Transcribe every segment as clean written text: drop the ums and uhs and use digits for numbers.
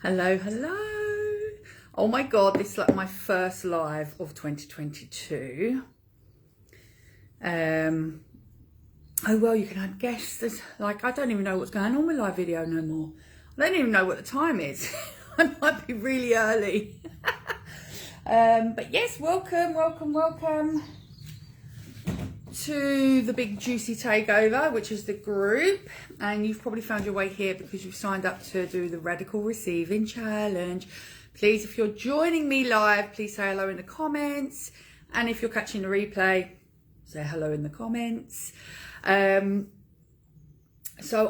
Hello, hello. Oh my God, this is like my first live of 2022. Oh well, you can guess. There's like, I don't even know what's going on with live video no more. I don't even know what the time is. I might be really early. But yes, welcome to the Big Juicy Takeover, which is the group. And you've probably found your way here because you've signed up to do the Radical Receiving Challenge. Please, if you're joining me live, please say hello in the comments. And if you're catching the replay, say hello in the comments. So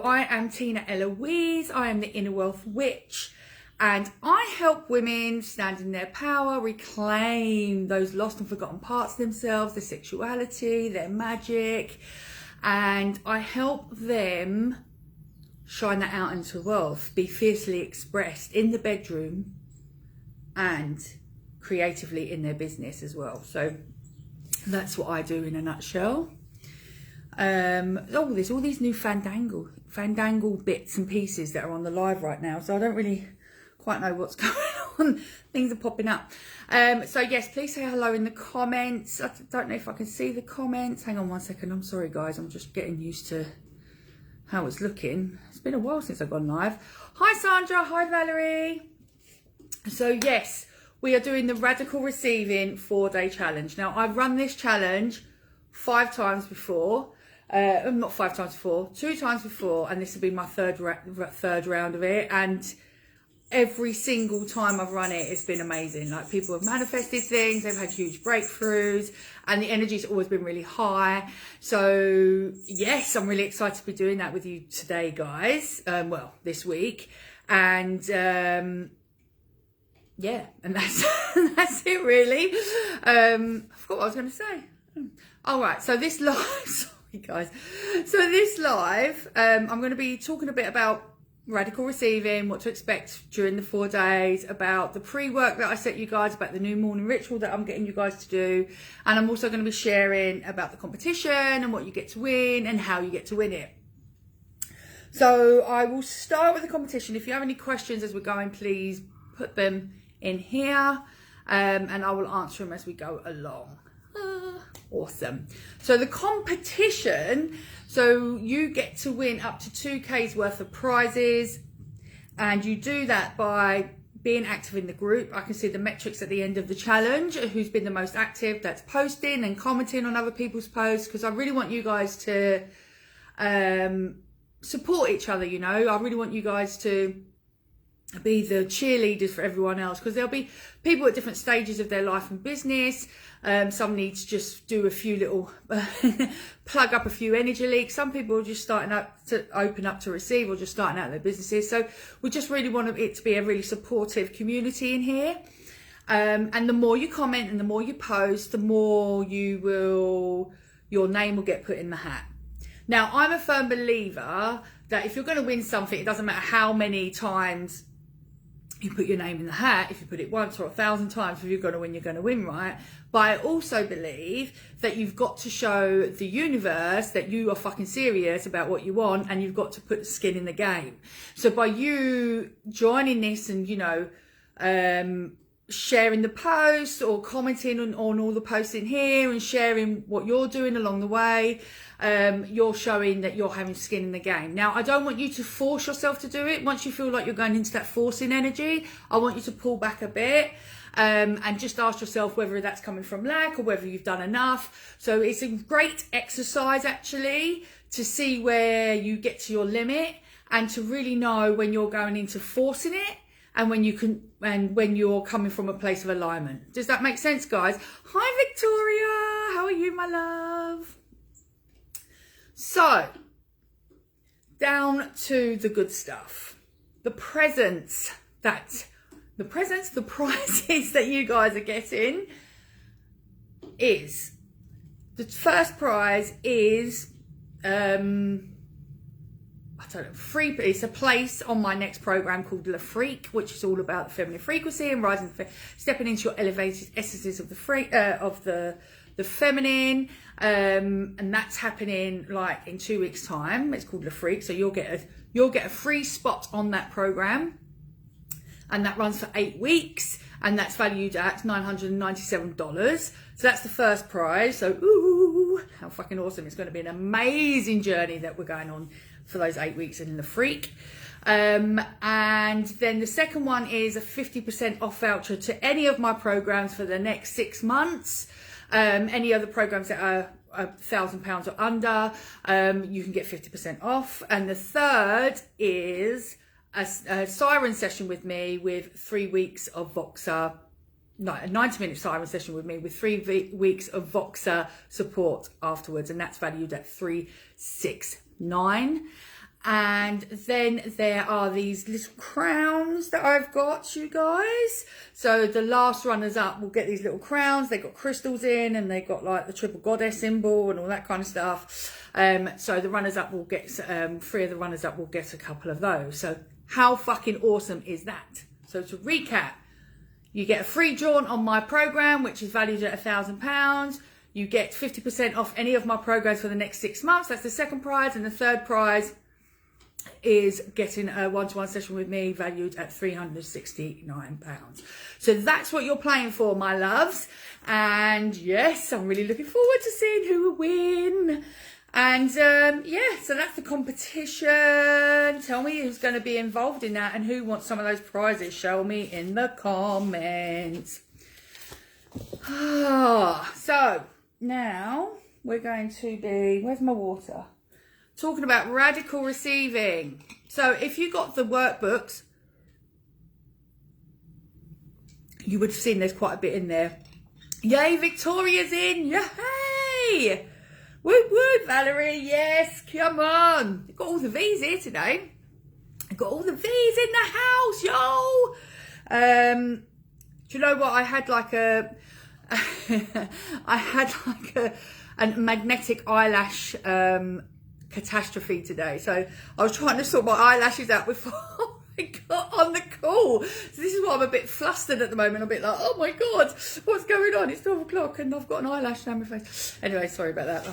I am Tina Eloise. I am the Inner Wealth Witch. And I help women stand in their power, reclaim those lost and forgotten parts of themselves, their sexuality, their magic. And I help them shine that out into the world, be fiercely expressed in the bedroom and creatively in their business as well. So that's what I do in a nutshell. There's all these new fandangle bits and pieces that are on the live right now. So I don't really quite know what's going on. Things are popping up. So yes, please say hello in the comments. I don't know if I can see the comments. Hang on one second. I'm sorry guys, I'm just getting used to how it's looking. It's been a while since I've gone live. Hi Sandra, hi Valerie. So yes, we are doing the Radical Receiving 4-day challenge. Now I've run this challenge 5 times before. Not 5 times before, 2 times before, and this will be my third round of it. And every single time I've run it, it's been amazing. Like, people have manifested things, they've had huge breakthroughs, and the energy's always been really high. So yes, I'm really excited to be doing that with you today, guys. Well, this week. And yeah, and that's that's it really. I forgot what I was going to say. All right, so this live, sorry guys. So this live, I'm going to be talking a bit about Radical Receiving, what to expect during the 4 days, about the pre-work that I set you guys, about the new morning ritual that I'm getting you guys to do. And I'm also going to be sharing about the competition and what you get to win and how you get to win it. So I will start with the competition. If you have any questions as we're going, please put them in here, and I will answer them as we go along. Awesome. So the competition, so you get to win up to 2K's worth of prizes, and you do that by being active in the group. I can see the metrics at the end of the challenge, who's been the most active, that's posting and commenting on other people's posts, because I really want you guys to support each other, you know. I really want you guys to be the cheerleaders for everyone else, because there'll be people at different stages of their life and business. Some need to just do a few little plug up a few energy leaks. Some people are just starting up to open up to receive, or just starting out their businesses. So we just really want it to be a really supportive community in here. And the more you comment and the more you post, the more your name will get put in the hat. Now, I'm a firm believer that if you're going to win something, it doesn't matter how many times you put your name in the hat. If you put it once or 1,000 times, if you're going to win, right? But I also believe that you've got to show the universe that you are fucking serious about what you want, and you've got to put skin in the game. So by you joining this and, you know, sharing the posts or commenting on all the posts in here and sharing what you're doing along the way, you're showing that you're having skin in the game. Now, I don't want you to force yourself to do it. Once you feel like you're going into that forcing energy, I want you to pull back a bit, and just ask yourself whether that's coming from lack or whether you've done enough. So it's a great exercise actually to see where you get to your limit, and to really know when you're going into forcing it, and when you're coming from a place of alignment. Does that make sense, guys? Hi, Victoria. How are you, my love? So, down to the good stuff. The prizes that you guys are getting is, the first prize is, free. It's a place on my next program called Le Freak, which is all about the feminine frequency and stepping into your elevated essences of the feminine, and that's happening like in 2 weeks' time. It's called Le Freak, so you'll get a free spot on that program. and that runs for 8 weeks, and that's valued at $997. So that's the first prize. So, ooh, how fucking awesome. It's going to be an amazing journey that we're going on for those 8 weeks in the Freak. And then the second one is a 50% off voucher to any of my programs for the next 6 months. Any other programs that are £1,000 or under, you can get 50% off. And the third is a siren session with me with 3 weeks of Voxer. No, a 90-minute siren session with me with 3 weeks of Voxer support afterwards, and that's valued at $369. And then there are these little crowns that I've got, you guys. So the last runners up will get these little crowns. They've got crystals in, and they've got like the triple goddess symbol and all that kind of stuff. So the runners up will get, 3 of the runners up will get a couple of those. So how fucking awesome is that? So to recap, you get a free jaunt on my program, which is valued at £1,000. You get 50% off any of my programs for the next 6 months. That's the second prize. And the third prize is getting a one-to-one session with me valued at £369. So that's what you're playing for, my loves. And yes, I'm really looking forward to seeing who will win. And yeah, so that's the competition. Tell me who's going to be involved in that and who wants some of those prizes. Show me in the comments. So now we're going to be, where's my water? Talking about radical receiving. So if you got the workbooks, you would have seen there's quite a bit in there. Yay, Victoria's in. Yay! Woot woot, Valerie, yes, come on. I've got all the V's here today. I've got all the V's in the house, yo. Do you know what? I had like a magnetic eyelash catastrophe today. So I was trying to sort my eyelashes out before I got on the call. So this is why I'm a bit flustered at the moment. I'm a bit like, oh my God, what's going on? It's 12 o'clock and I've got an eyelash down my face. Anyway, sorry about that.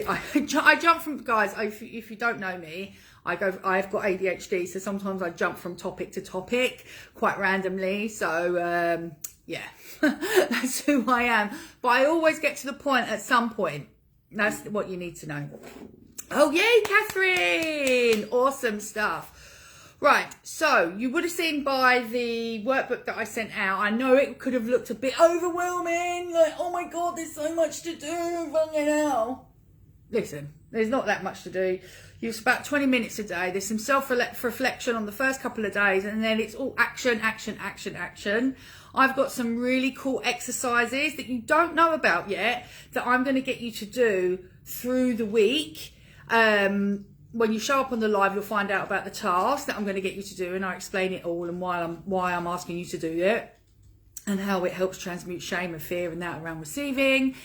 I jump from, guys, if you don't know me, I've got ADHD, so sometimes I jump from topic to topic quite randomly. So yeah, that's who I am. But I always get to the point at some point. That's what you need to know. Oh, yay, Catherine. Awesome stuff. Right, so you would have seen by the workbook that I sent out, I know it could have looked a bit overwhelming, like, oh my God, there's so much to do, fucking hell. Listen, there's not that much to do. It's about 20 minutes a day. There's some self-reflection on the first couple of days, and then it's all action, action, action, action. I've got some really cool exercises that you don't know about yet that I'm going to get you to do through the week. When you show up on the live, you'll find out about the task that I'm going to get you to do, and I explain it all and why I'm asking you to do it, and how it helps transmute shame and fear and that around receiving.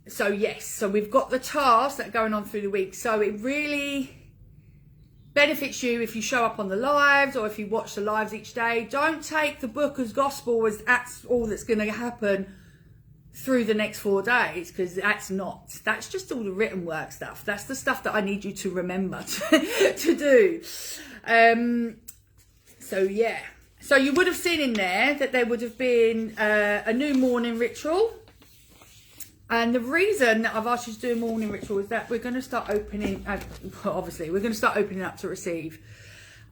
So yes, so we've got the tasks that are going on through the week. So it really benefits you if you show up on the lives or if you watch the lives each day. Don't take the book as gospel as that's all that's going to happen through the next 4 days, because that's just all the written work stuff. That's the stuff that I need you to remember to do. So yeah, so you would have seen in there that there would have been a new morning ritual, and the reason that I've asked you to do a morning ritual is that we're going to start opening, obviously we're going to start opening up to receive.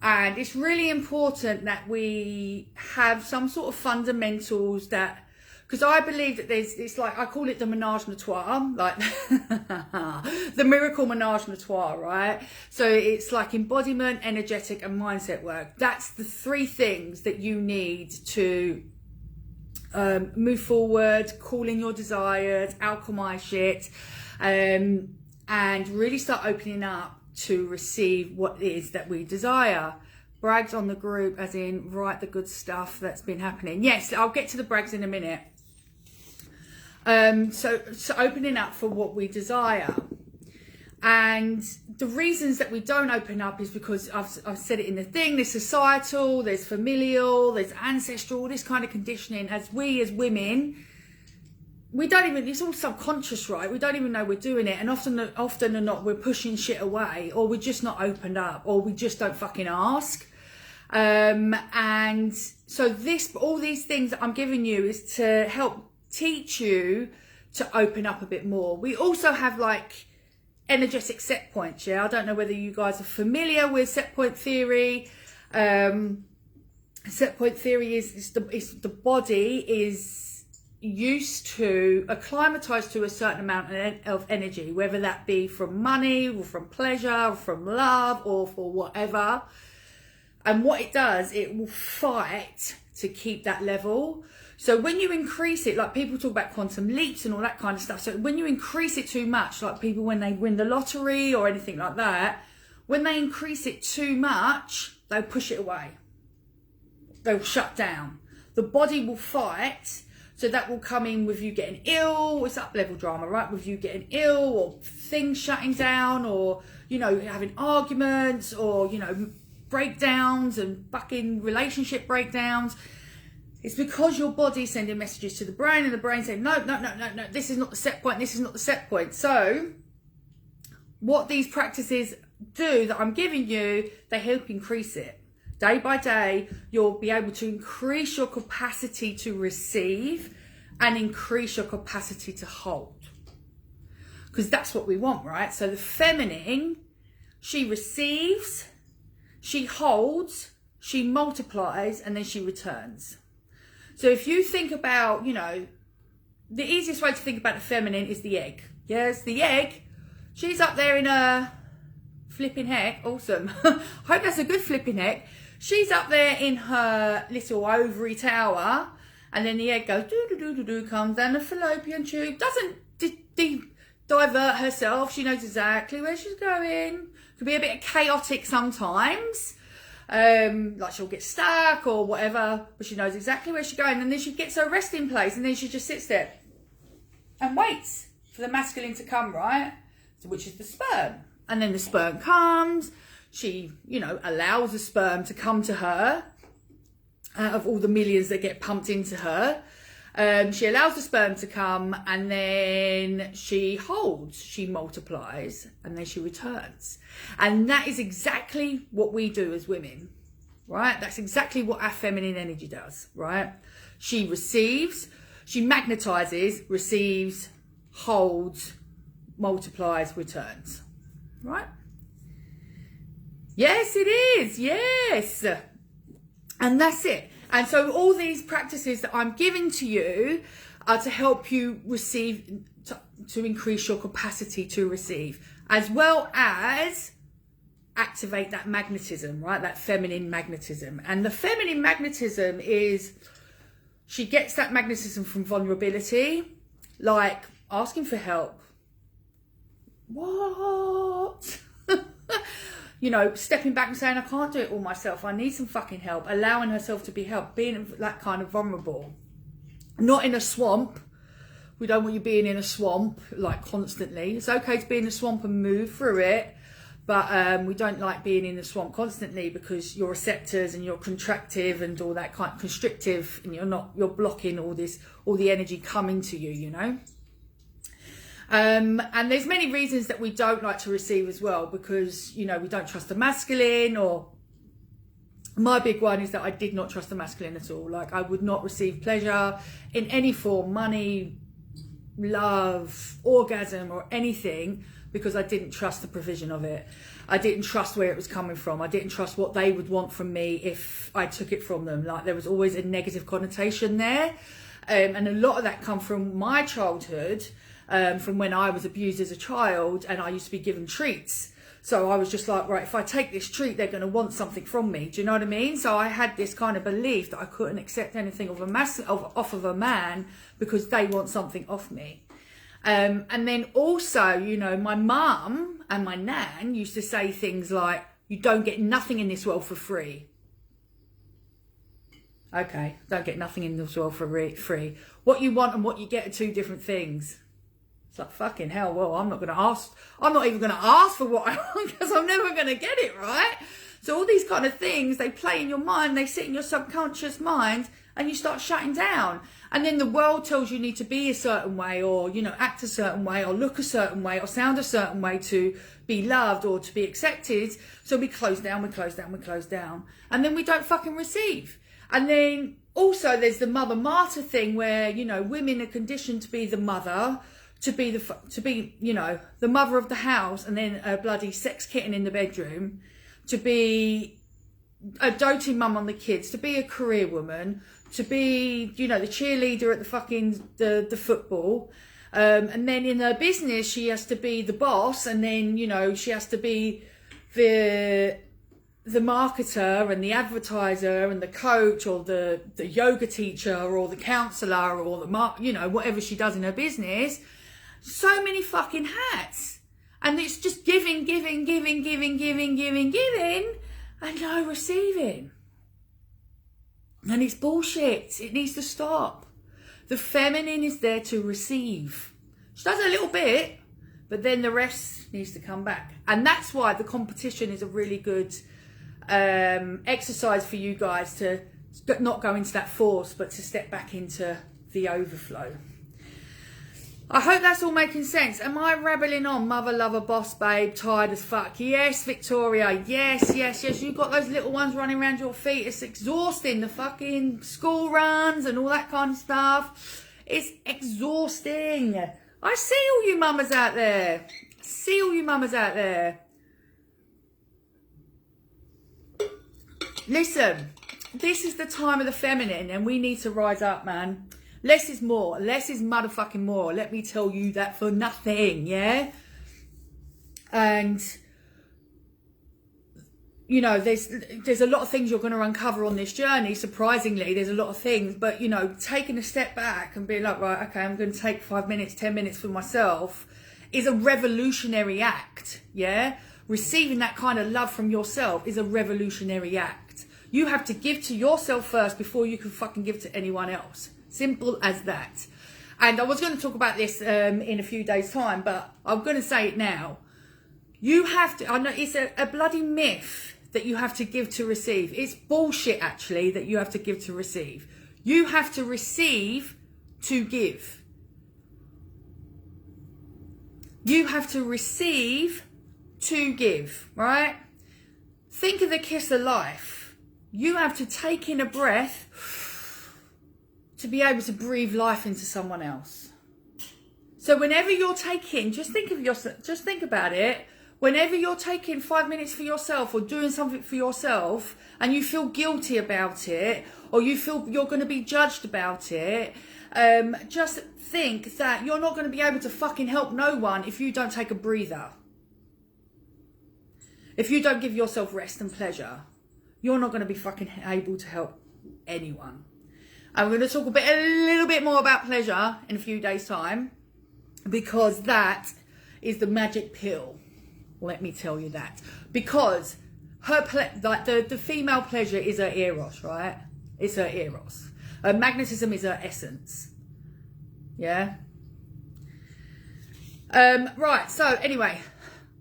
And it's really important that we have some sort of fundamentals that, because I believe that it's like, I call it the menage a trois, like the miracle menage a trois, right? So it's like embodiment, energetic, and mindset work. That's the 3 things that you need to move forward, call in your desires, alchemize shit, and really start opening up to receive what it is that we desire. Brags on the group, as in write the good stuff that's been happening. Yes, I'll get to the brags in a minute. So opening up for what we desire. And the reasons that we don't open up is because I've said it in the thing, there's societal, there's familial, there's ancestral, this kind of conditioning. As women, we don't even, it's all subconscious, right? We don't even know we're doing it. And often than not, we're pushing shit away, or we're just not opened up, or we just don't fucking ask. And so all these things that I'm giving you is to help teach you to open up a bit more. We also have like energetic set points. Yeah, I don't know whether you guys are familiar with set point theory. Set point theory is the body is used to acclimatized to a certain amount of energy, whether that be from money or from pleasure or from love or for whatever. And what it does, it will fight to keep that level. So when you increase it, like people talk about quantum leaps and all that kind of stuff. So when you increase it too much, like people when they win the lottery or anything like that, when they increase it too much, they'll push it away. They'll shut down. The body will fight. So that will come in with you getting ill. It's up level drama, right? With you getting ill or things shutting down or, you know, having arguments or, you know, breakdowns and fucking relationship breakdowns. It's because your body's sending messages to the brain and the brain saying, no, this is not the set point. This is not the set point. So what these practices do that I'm giving you, they help increase it. Day by day, you'll be able to increase your capacity to receive and increase your capacity to hold. Because that's what we want, right? So the feminine, she receives, she holds, she multiplies, and then she returns. So if you think about, you know, the easiest way to think about the feminine is the egg. Yes, the egg, she's up there in a flipping heck. Awesome. Hope that's a good flipping heck. She's up there in her little ovary tower, and then the egg goes do comes down the fallopian tube. Doesn't divert herself. She knows exactly where she's going. Could be a bit chaotic sometimes, like she'll get stuck or whatever, but she knows exactly where she's going. And then she gets her resting place, and then she just sits there and waits for the masculine to come, right? So, which is the sperm, and then the sperm comes. She, you know, allows the sperm to come to her out of all the millions that get pumped into her. She allows the sperm to come, and then she holds, she multiplies, and then she returns. And that is exactly what we do as women, right? That's exactly what our feminine energy does, right? She receives, she magnetizes, receives, holds, multiplies, returns, right? Yes, it is. Yes. And that's it. And so all these practices that I'm giving to you are to help you receive, to increase your capacity to receive, as well as activate that magnetism, right? That feminine magnetism. And the feminine magnetism is, she gets that magnetism from vulnerability, like asking for help. What? You know, stepping back and saying, I can't do it all myself. I need some fucking help. Allowing herself to be helped. Being that kind of vulnerable. Not in a swamp. We don't want you being in a swamp, like, constantly. It's okay to be in a swamp and move through it. But we don't like being in the swamp constantly, because you're receptors and you're contractive and all that kind of constrictive. And you're blocking all the energy coming to you, you know. And there's many reasons that we don't like to receive as well, because, you know, we don't trust the masculine, or my big one is that I did not trust the masculine at all. Like, I would not receive pleasure in any form, money, love, orgasm, or anything, because I didn't trust the provision of it. I didn't trust where it was coming from. I didn't trust what they would want from me if I took it from them. Like, there was always a negative connotation there. And a lot of that come from my childhood. From when I was abused as a child, and I used to be given treats. So I was just like, right, if I take this treat, they're going to want something from me. Do you know what I mean? So I had this kind of belief that I couldn't accept anything off of a man, because they want something off me. And then also, you know, my mum and my nan used to say things like, you don't get nothing in this world for free. Okay, don't get nothing in this world for free. What you want and what you get are two different things. It's like, fucking hell, well, I'm not even going to ask for what I want, because I'm never going to get it, right? So all these kind of things, they play in your mind, they sit in your subconscious mind, and you start shutting down. And then the world tells you need to be a certain way, or, you know, act a certain way, or look a certain way, or sound a certain way to be loved or to be accepted. So we close down, we close down, we close down. And then we don't fucking receive. And then also there's the mother martyr thing where, you know, women are conditioned to be the mother, to be, you know, the mother of the house, and then a bloody sex kitten in the bedroom, to be a doting mum on the kids, to be a career woman, to be, you know, the cheerleader at the fucking the football, and then in her business she has to be the boss, and then, you know, she has to be the marketer and the advertiser and the coach, or the yoga teacher, or the counsellor, or the you know, whatever she does in her business. So many fucking hats, and it's just giving, and no receiving. And it's bullshit. It needs to stop. The feminine is there to receive. She does a little bit, but then the rest needs to come back. And that's why the competition is a really good exercise for you guys to not go into that force, but to step back into the overflow. I hope that's all making sense. Am I rabbling on? Mother, lover, boss, babe, tired as fuck. Yes, Victoria. Yes. You've got those little ones running around your feet. It's exhausting. The fucking school runs and all that kind of stuff. It's exhausting. I see all you mamas out there. Listen, this is the time of the feminine, and we need to rise up, man. Less is more. Less is motherfucking more. Let me tell you that for nothing, yeah? And, you know, there's a lot of things you're going to uncover on this journey. Surprisingly, there's a lot of things. But, you know, taking a step back and being like, right, okay, I'm going to take 5 minutes, 10 minutes for myself is a revolutionary act, yeah? Receiving that kind of love from yourself is a revolutionary act. You have to give to yourself first before you can fucking give to anyone else. Simple as that. And I was going to talk about this in a few days' time, but I'm going to say it now. You have to, I know it's a bloody myth that you have to give to receive. It's bullshit, actually, that you have to give to receive. You have to receive to give. You have to receive to give, right? Think of the kiss of life. You have to take in a breath to be able to breathe life into someone else. So whenever you're taking, just think about it. Whenever you're taking 5 minutes for yourself or doing something for yourself and you feel guilty about it, or you feel you're going to be judged about it, just think that you're not going to be able to fucking help no one if you don't take a breather. If you don't give yourself rest and pleasure, you're not going to be fucking able to help anyone. I'm going to talk a little bit more about pleasure in a few days' time, because that is the magic pill. Let me tell you that. Because the female pleasure is her eros, right? It's her eros. Her magnetism is her essence. Yeah? Right, so anyway,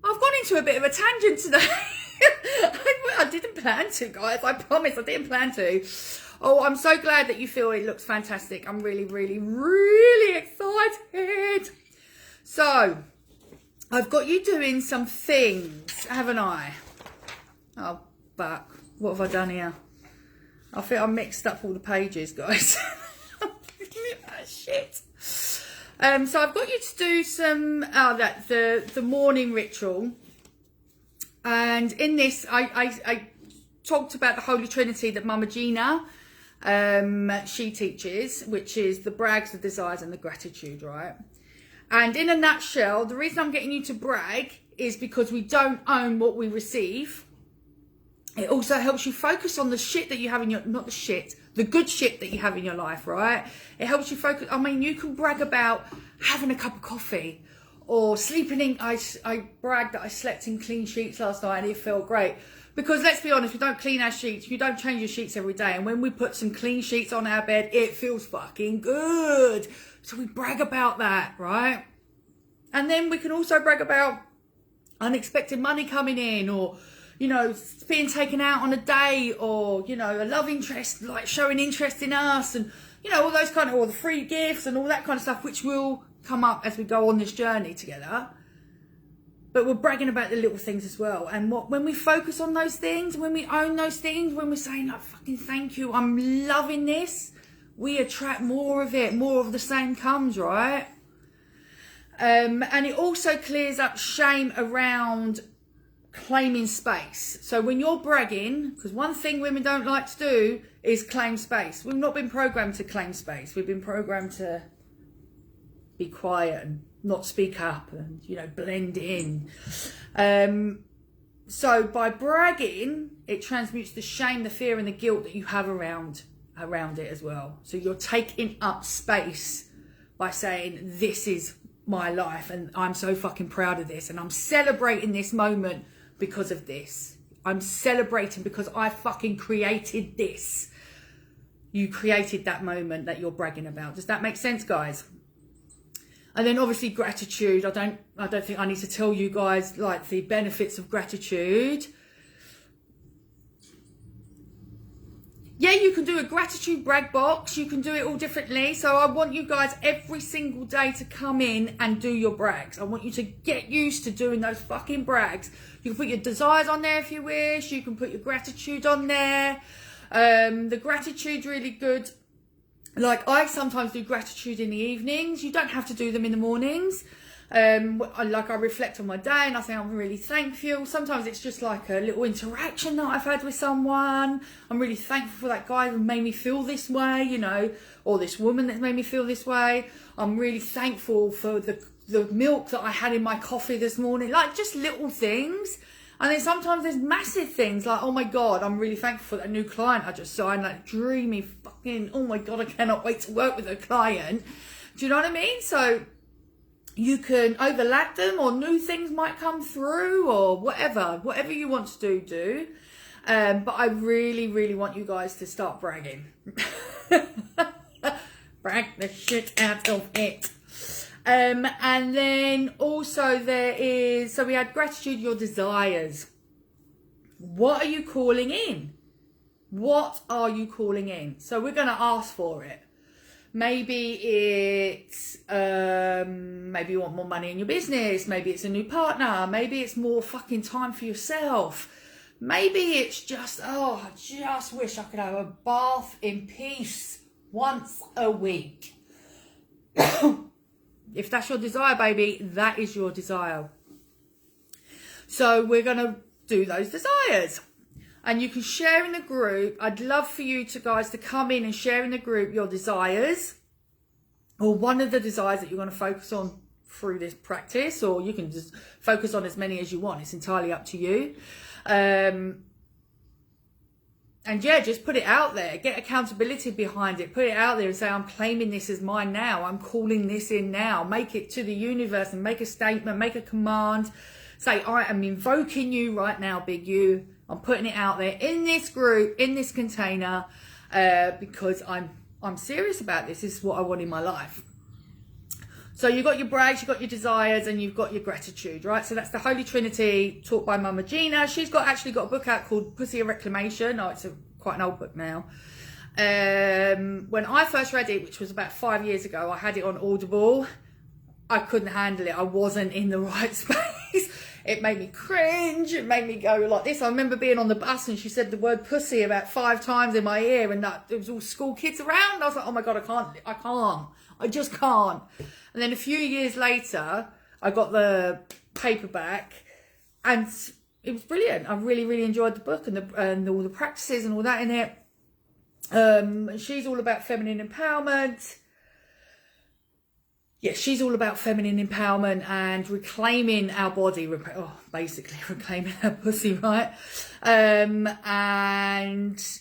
I've gone into a bit of a tangent today. I didn't plan to, guys. I promise I didn't plan to. Oh, I'm so glad that you feel it looks fantastic. I'm really, really, really excited. So, I've got you doing some things, haven't I? Oh, fuck. What have I done here? I think I mixed up all the pages, guys. Shit. So I've got you to do some, the morning ritual. And in this, I talked about the Holy Trinity that Mama Gina, she teaches, which is the brags, the desires, and the gratitude, right? And in a nutshell, the reason I'm getting you to brag is because we don't own what we receive. It also helps you focus on the shit that you have in your, not the shit, the good shit that you have in your life, right? It helps you focus. I mean, you can brag about having a cup of coffee or sleeping in. I bragged that I slept in clean sheets last night and it felt great. Because let's be honest, we don't clean our sheets. You don't change your sheets every day. And when we put some clean sheets on our bed, it feels fucking good. So we brag about that, right? And then we can also brag about unexpected money coming in, or, you know, being taken out on a date, or, you know, a love interest, like showing interest in us, and, you know, all those kind of, or the free gifts and all that kind of stuff, which will come up as we go on this journey together. But we're bragging about the little things as well. And when we focus on those things, when we own those things, when we're saying, like, fucking thank you, I'm loving this, we attract more of it, more of the same comes, right? And it also clears up shame around claiming space. So when you're bragging, because one thing women don't like to do is claim space. We've not been programmed to claim space. We've been programmed to be quiet and not speak up and, you know, blend in. So by bragging, it transmutes the shame, the fear and the guilt that you have around it as well. So you're taking up space by saying, this is my life and I'm so fucking proud of this, and I'm celebrating this moment because of this. I'm celebrating because I fucking created this. You created that moment that you're bragging about. Does that make sense, guys? And then obviously gratitude. I don't think I need to tell you guys like the benefits of gratitude. Yeah, you can do a gratitude brag box. You can do it all differently. So I want you guys every single day to come in and do your brags. I want you to get used to doing those fucking brags. You can put your desires on there if you wish. You can put your gratitude on there. The gratitude's really good. Like, I sometimes do gratitude in the evenings. You don't have to do them in the mornings. I reflect on my day and I think I'm really thankful. Sometimes it's just like a little interaction that I've had with someone. I'm really thankful for that guy who made me feel this way, you know, or this woman that made me feel this way. I'm really thankful for the milk that I had in my coffee this morning. Like, just little things. And then sometimes there's massive things like, oh my God, I'm really thankful for that new client I just signed, that dreamy fucking, oh my God, I cannot wait to work with a client. Do you know what I mean? So you can overlap them, or new things might come through, or whatever you want to do. But I really, really want you guys to start bragging. Brag the shit out of it. And then also so we had gratitude, your desires. What are you calling in? What are you calling in? So we're going to ask for it. Maybe it's, maybe you want more money in your business. Maybe it's a new partner. Maybe it's more fucking time for yourself. Maybe it's just, oh, I just wish I could have a bath in peace once a week. If that's your desire, baby, that is your desire. So we're going to do those desires. And you can share in the group. I'd love for you guys to come in and share in the group your desires, or one of the desires that you're going to focus on through this practice, or you can just focus on as many as you want. It's entirely up to you. And yeah, just put it out there. Get accountability behind it. Put it out there and say, I'm claiming this as mine now. I'm calling this in now. Make it to the universe and make a statement, make a command. Say, I am invoking you right now, big you. I'm putting it out there in this group, in this container, because I'm serious about this. This is what I want in my life. So you've got your brags, you've got your desires, and you've got your gratitude, right? So that's the Holy Trinity, taught by Mama Gina. She's actually got a book out called Pussy of Reclamation. Oh, it's quite an old book now. When I first read it, which was about 5 years ago, I had it on Audible. I couldn't handle it. I wasn't in the right space. It made me cringe. It made me go like this. I remember being on the bus and she said the word pussy about 5 times in my ear, and that there was all school kids around. And I was like, oh my God, I just can't. And then a few years later, I got the paperback and it was brilliant. I really, really enjoyed the book and all the practices and all that in it. She's all about feminine empowerment. Yeah, she's all about feminine empowerment and reclaiming our body, basically reclaiming our pussy, right? And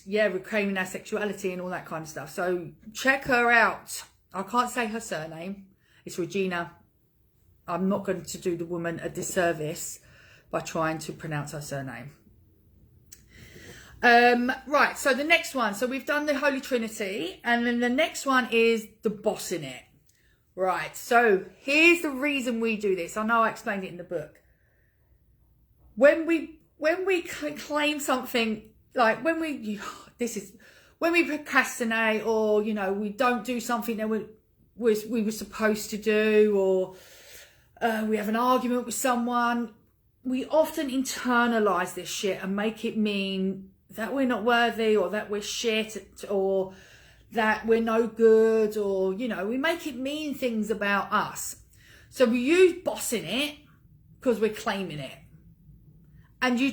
yeah, reclaiming our sexuality and all that kind of stuff. So check her out. I can't say her surname. It's Regina. I'm not going to do the woman a disservice by trying to pronounce her surname. Right, so the next one. So we've done the Holy Trinity, and then the next one is the boss in it. Right, so here's the reason we do this. I know I explained it in the book. When we when we claim something, like when we procrastinate, or you know, we don't do something that we were supposed to do, or we have an argument with someone, we often internalize this shit and make it mean that we're not worthy, or that we're shit, or that we're no good, or, you know, we make it mean things about us. So we use bossing it because we're claiming it. And you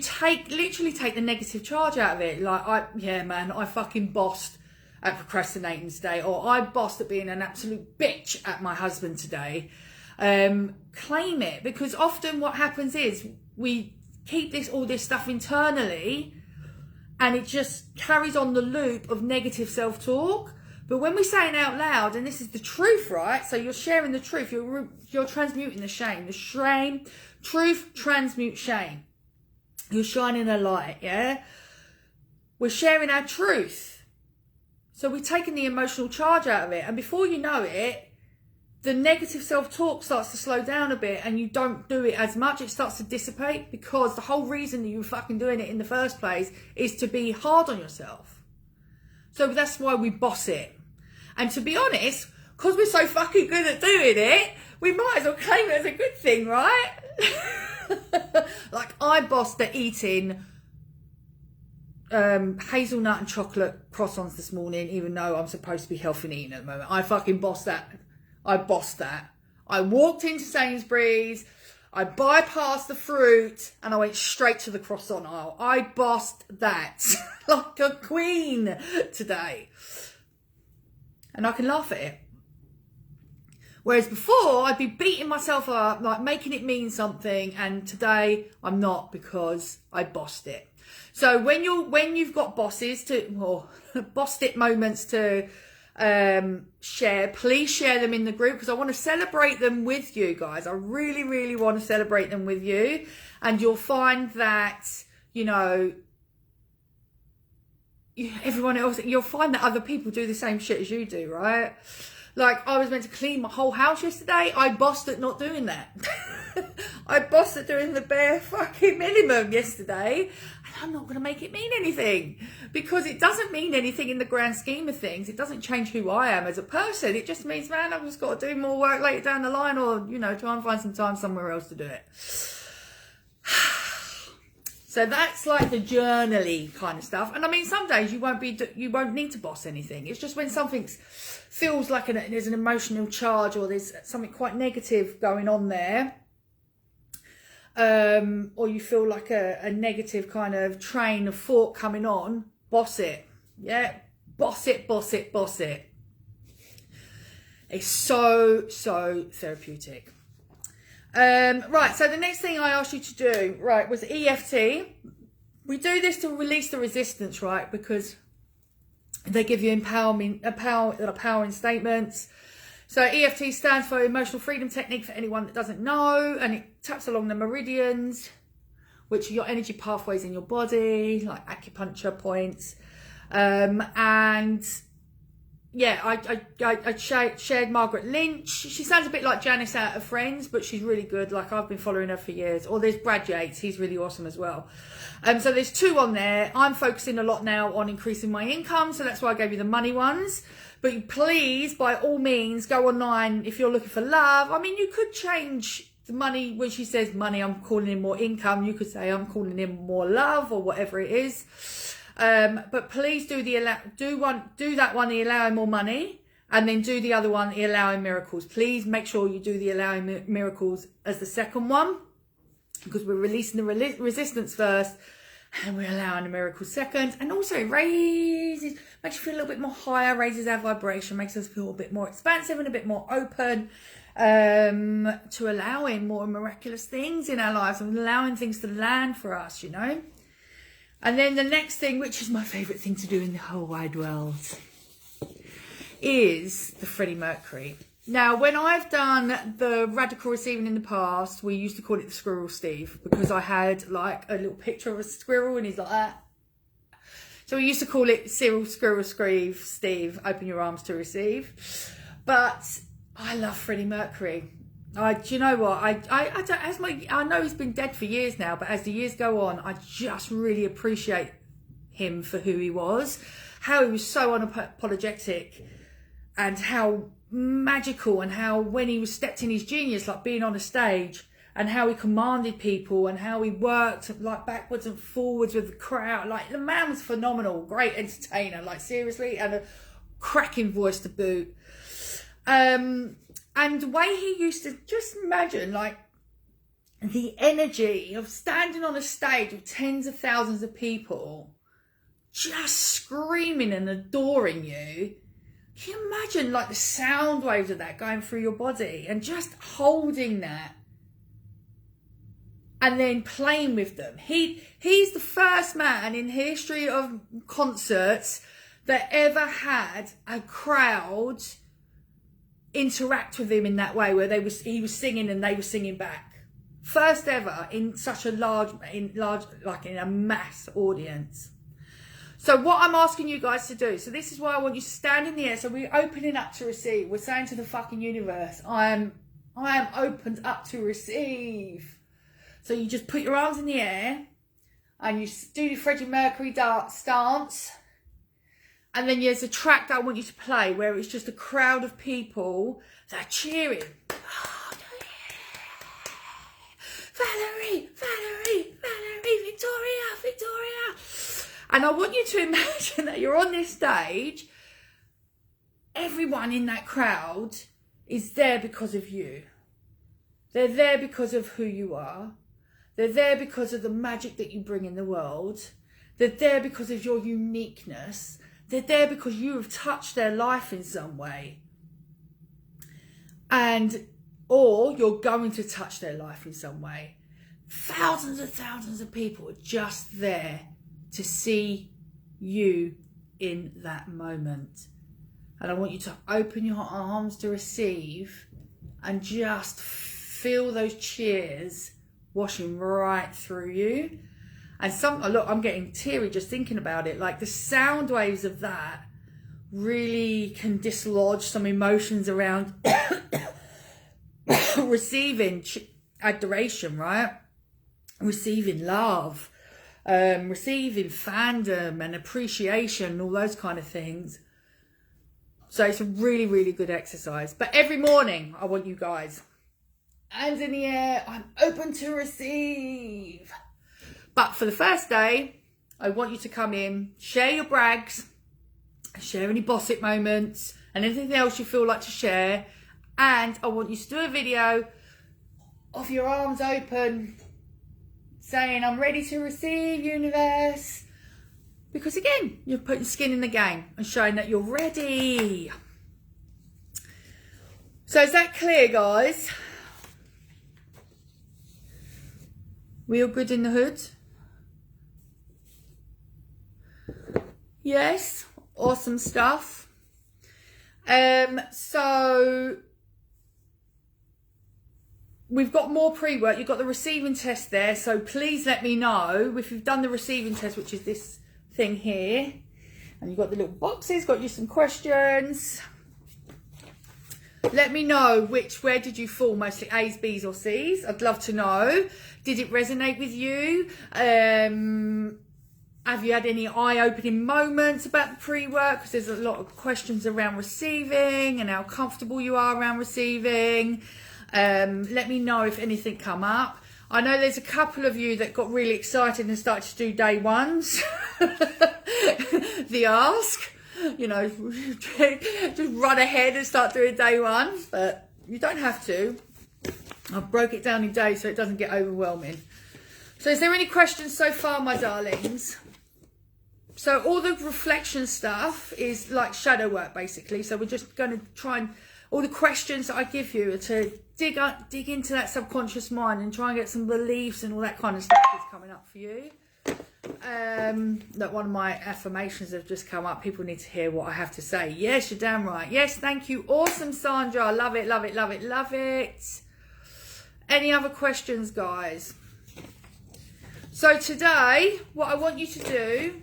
literally take the negative charge out of it. Like, I fucking bossed at procrastinating today, or I bossed at being an absolute bitch at my husband today. Claim it, because often what happens is we keep all this stuff internally, and it just carries on the loop of negative self-talk. But when we say it out loud, and this is the truth, right? So you're sharing the truth. You're transmuting the shame. Truth transmutes shame. You're shining a light, yeah? We're sharing our truth. So we're taking the emotional charge out of it. And before you know it, the negative self-talk starts to slow down a bit, and you don't do it as much. It starts to dissipate, because the whole reason that you were fucking doing it in the first place is to be hard on yourself. So that's why we boss it. And to be honest, because we're so fucking good at doing it, we might as well claim it as a good thing, right? Like, I bossed at eating hazelnut and chocolate croissants this morning, even though I'm supposed to be healthy and eating at the moment. I fucking bossed that. I bossed that. I walked into Sainsbury's, I bypassed the fruit, and I went straight to the croissant aisle. I bossed that like a queen today. And I can laugh at it. Whereas before, I'd be beating myself up, like making it mean something, and today I'm not, because I bossed it. So when you've got bossed it moments to share, please share them in the group, because I want to celebrate them with you guys. I really, really want to celebrate them with you. And you'll find that, you know, everyone else, you'll find that other people do the same shit as you do, right? Like, I was meant to clean my whole house yesterday. I bossed at not doing that. I bossed at doing the bare fucking minimum yesterday. And I'm not going to make it mean anything, because it doesn't mean anything in the grand scheme of things. It doesn't change who I am as a person. It just means, man, I've just got to do more work later down the line, or, you know, try and find some time somewhere else to do it. So that's like the journaly kind of stuff. And I mean, some days you won't need to boss anything. It's just when something feels like there's an emotional charge, or there's something quite negative going on there, or you feel like a negative kind of train of thought coming on, boss it. Yeah, boss it, boss it, boss it. It's so, so therapeutic. Right, so the next thing I asked you to do, right, was EFT. We do this to release the resistance, right, because they give you empowering statements. So EFT stands for Emotional Freedom Technique, for anyone that doesn't know, and it taps along the meridians, which are your energy pathways in your body, like acupuncture points. And yeah, I shared Margaret Lynch. She sounds a bit like Janice out of Friends, but she's really good. Like, I've been following her for years. Or there's Brad Yates. He's really awesome as well. So there's 2 on there. I'm focusing a lot now on increasing my income, so that's why I gave you the money ones. But please, by all means, go online if you're looking for love. I mean, you could change the money. When she says money, I'm calling in more income. You could say I'm calling in more love, or whatever it is. But please do that one, the allowing more money, and then do the other one, the allowing miracles. Please make sure you do the allowing miracles as the second one, because we're releasing the resistance first, and we're allowing the miracles second. And also it makes you feel a little bit more higher, raises our vibration, makes us feel a bit more expansive and a bit more open to allowing more miraculous things in our lives, and allowing things to land for us, you know. And then the next thing, which is my favourite thing to do in the whole wide world, is the Freddie Mercury. Now, when I've done the radical receiving in the past, we used to call it the Squirrel Steve, because I had like a little picture of a squirrel and he's like that. So we used to call it Squirrel Steve, open your arms to receive. But I love Freddie Mercury. Do you know what? I don't, I know he's been dead for years now, but as the years go on, I just really appreciate him for who he was, how he was so unapologetic, and how magical, and how when he was stepped in his genius, like being on a stage, and how he commanded people, and how he worked like backwards and forwards with the crowd. Like, the man was phenomenal, great entertainer, like seriously, and a cracking voice to boot. And the way he used to, just imagine, like, the energy of standing on a stage with tens of thousands of people just screaming and adoring you. Can you imagine, like, the sound waves of that going through your body and just holding that and then playing with them? He's the first man in history of concerts that ever had a crowd interact with him in that way, where he was singing and they were singing back. First ever in such a large, like in a mass audience. So what I'm asking you guys to do, so this is why I want you to stand in the air. So we're opening up to receive. We're saying to the fucking universe, I am opened up to receive. So you just put your arms in the air and you do the Freddie Mercury stance. And then there's a track that I want you to play where it's just a crowd of people that are cheering. Oh, yeah. Valerie, Valerie, Valerie, Victoria, Victoria. And I want you to imagine that you're on this stage. Everyone in that crowd is there because of you. They're there because of who you are. They're there because of the magic that you bring in the world. They're there because of your uniqueness. They're there because you have touched their life in some way. Or you're going to touch their life in some way. Thousands of people are just there to see you in that moment. And I want you to open your arms to receive and just feel those cheers washing right through you. And look, I'm getting teary just thinking about it. Like, the sound waves of that really can dislodge some emotions around receiving adoration, right? Receiving love, receiving fandom and appreciation, all those kind of things. So it's a really, really good exercise. But every morning, I want you guys, hands in the air, I'm open to receive. But for the first day, I want you to come in, share your brags, share any boss it moments, and anything else you feel like to share. And I want you to do a video of your arms open, saying, I'm ready to receive, universe. Because again, you're putting skin in the game and showing that you're ready. So is that clear, guys? We all good in the hood? Yes, awesome stuff. So we've got more pre-work. You've got the receiving test there. So please let me know if you've done the receiving test, which is this thing here. And you've got the little boxes, got you some questions. Let me know where did you fall, mostly A's, B's or C's. I'd love to know. Did it resonate with you? Have you had any eye-opening moments about the pre-work? Because there's a lot of questions around receiving and how comfortable you are around receiving. Let me know if anything come up. I know there's a couple of you that got really excited and started to do day ones. The ask. You know, just run ahead and start doing day one. But you don't have to. I've broke it down in days so it doesn't get overwhelming. So is there any questions so far, my darlings? So all the reflection stuff is like shadow work, basically. So we're just going to try and, all the questions that I give you are to dig into that subconscious mind and try and get some beliefs and all that kind of stuff that's coming up for you. That one of my affirmations have just come up. People need to hear what I have to say. Yes, you're damn right. Yes, thank you. Awesome, Sandra. Love it, love it, love it, love it. Any other questions, guys? So today, what I want you to do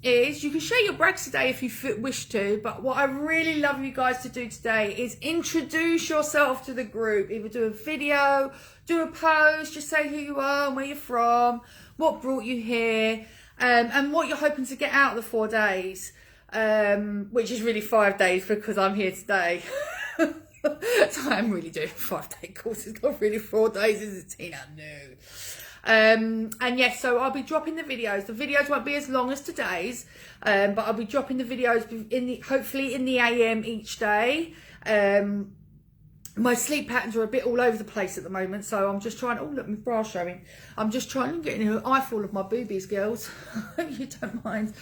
is you can share your brags today if you wish to, but what I really love you guys to do today is introduce yourself to the group. Either do a video, do a post, just say who you are and where you're from, what brought you here, and what you're hoping to get out of the 4 days, which is really 5 days because I'm here today. So I'm really doing a 5-day course. It's not really 4 days, is it, Tina? No. And yes, so I'll be dropping the videos. The videos won't be as long as today's, but I'll be dropping the videos hopefully in the AM each day. My sleep patterns are a bit all over the place at the moment, so I'm just trying. Oh, look, my bra showing. I'm just trying to get an eyeful of my boobies, girls. You don't mind.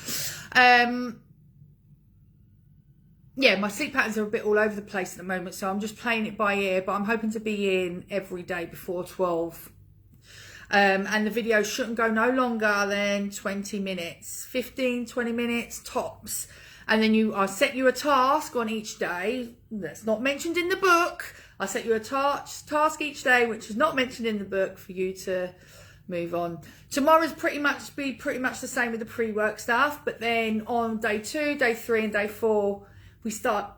Yeah, my sleep patterns are a bit all over the place at the moment, so I'm just playing it by ear, but I'm hoping to be in every day before 12. And the video shouldn't go no longer than 20 minutes, 15, 20 minutes tops. And then I set you a task on each day that's not mentioned in the book. I set you a task each day, which is not mentioned in the book, for you to move on. Tomorrow's pretty much the same with the pre-work stuff, but then on day 2, day 3 and day 4, we start,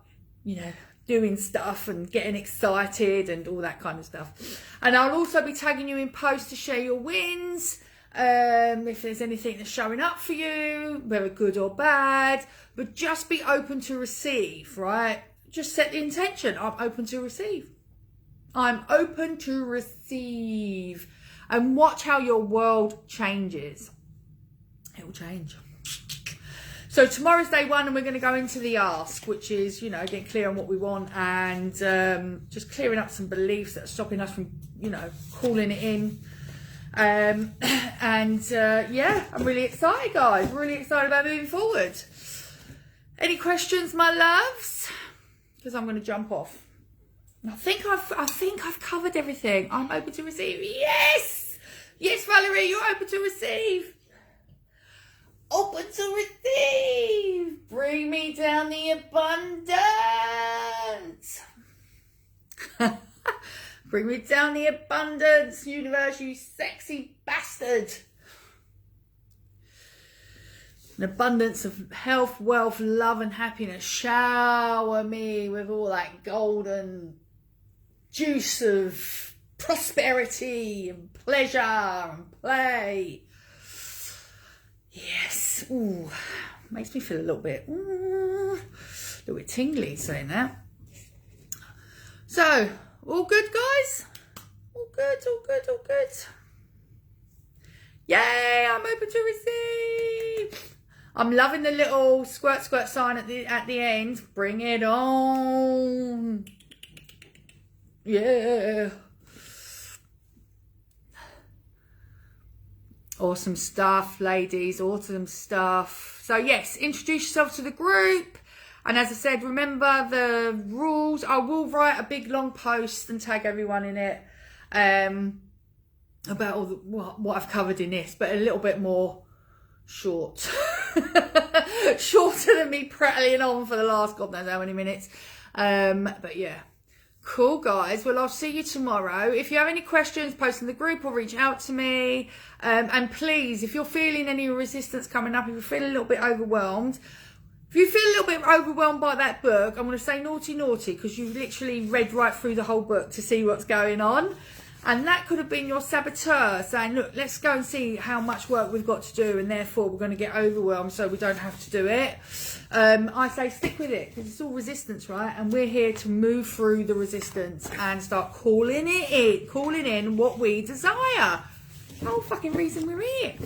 doing stuff and getting excited and all that kind of stuff. And I'll also be tagging you in posts to share your wins, if there's anything that's showing up for you, whether good or bad, but just be open to receive, right? Just set the intention. I'm open to receive. I'm open to receive. And watch how your world changes. It will change. So tomorrow's day 1 and we're going to go into the ask, which is, getting clear on what we want and just clearing up some beliefs that are stopping us from, calling it in. Yeah, I'm really excited, guys. Really excited about moving forward. Any questions, my loves? Because I'm going to jump off. I think I've covered everything. I'm open to receive. Yes! Yes, Valerie, you're open to receive. Open to receive. Bring me down the abundance. Bring me down the abundance, universe, you sexy bastard. An abundance of health, wealth, love and happiness. Shower me with all that golden juice of prosperity and pleasure and play. Yes. Ooh, makes me feel a little bit tingly saying that. So, all good, guys? All good, all good, all good. Yay, I'm open to receive. I'm loving the little squirt sign at the end. Bring it on. Yeah. Awesome stuff, ladies. Awesome stuff. So yes, introduce yourself to the group. And as I said, remember the rules. I will write a big long post and tag everyone in it about all what I've covered in this, but a little bit more short. Shorter than me prattling on for the last God knows how many minutes. But yeah. Cool, guys. Well, I'll see you tomorrow. If you have any questions, post in the group or reach out to me. And please, if you're feeling any resistance coming up, if you're feeling a little bit overwhelmed, if you feel a little bit overwhelmed by that book, I'm going to say naughty, because you've literally read right through the whole book to see what's going on. And that could have been your saboteur saying, look, let's go and see how much work we've got to do and therefore we're going to get overwhelmed so we don't have to do it. I say stick with it because it's all resistance, right? And we're here to move through the resistance and start calling in what we desire. The whole fucking reason we're here.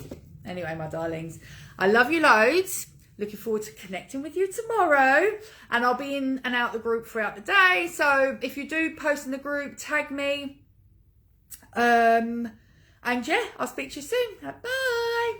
Anyway, my darlings, I love you loads. Looking forward to connecting with you tomorrow. And I'll be in and out the group throughout the day. So if you do post in the group, tag me. And yeah, I'll speak to you soon. Bye.